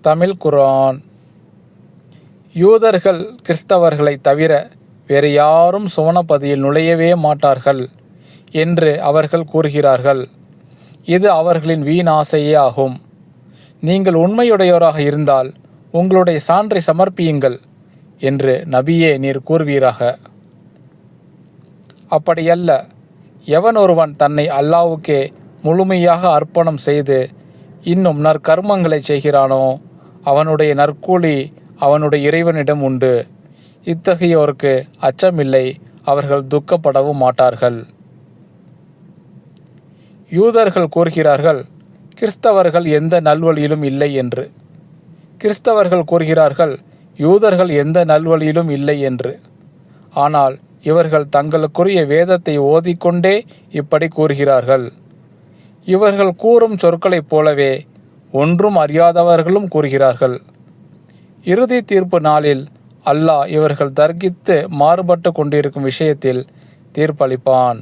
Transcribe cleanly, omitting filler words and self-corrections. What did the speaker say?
தமிழ் குர்ஆன். யூதர்கள் கிறிஸ்தவர்களை தவிர வேறு யாரும் சுவனப்பதியில் நுழையவே மாட்டார்கள் என்று அவர்கள் கூறுகிறார்கள். இது அவர்களின் வீண் ஆசையே ஆகும். நீங்கள் உண்மையுடையோராக இருந்தால் உங்களுடைய சான்றை சமர்ப்பியுங்கள் என்று நபியே நீர் கூறுவீராக. அப்படியல்ல, எவன் ஒருவன் தன்னை அல்லாஹ்வுக்கே முழுமையாக அர்ப்பணம் செய்து இன்னும் நற்கர்மங்களை செய்கிறானோ அவனுடைய நற்கூலி அவனுடைய இறைவனிடம் உண்டு. இத்தகையோருக்கு அச்சமில்லை, அவர்கள் துக்கப்படவும் மாட்டார்கள். யூதர்கள் கூறுகிறார்கள், கிறிஸ்தவர்கள் எந்த நல்வழியிலும் இல்லை என்று. கிறிஸ்தவர்கள் கூறுகிறார்கள், யூதர்கள் எந்த நல்வழியிலும் இல்லை என்று. ஆனால் இவர்கள் தங்களுக்குரிய வேதத்தை ஓதிக்கொண்டே இப்படி கூறுகிறார்கள். இவர்கள் கூறும் சொற்களைப் போலவே ஒன்றும் அறியாதவர்களும் கூறுகிறார்கள். இறுதி தீர்ப்பு நாளில் அல்லாஹ் இவர்கள் தர்கித்து மாறுபட்டு கொண்டிருக்கும் விஷயத்தில் தீர்ப்பளிப்பான்.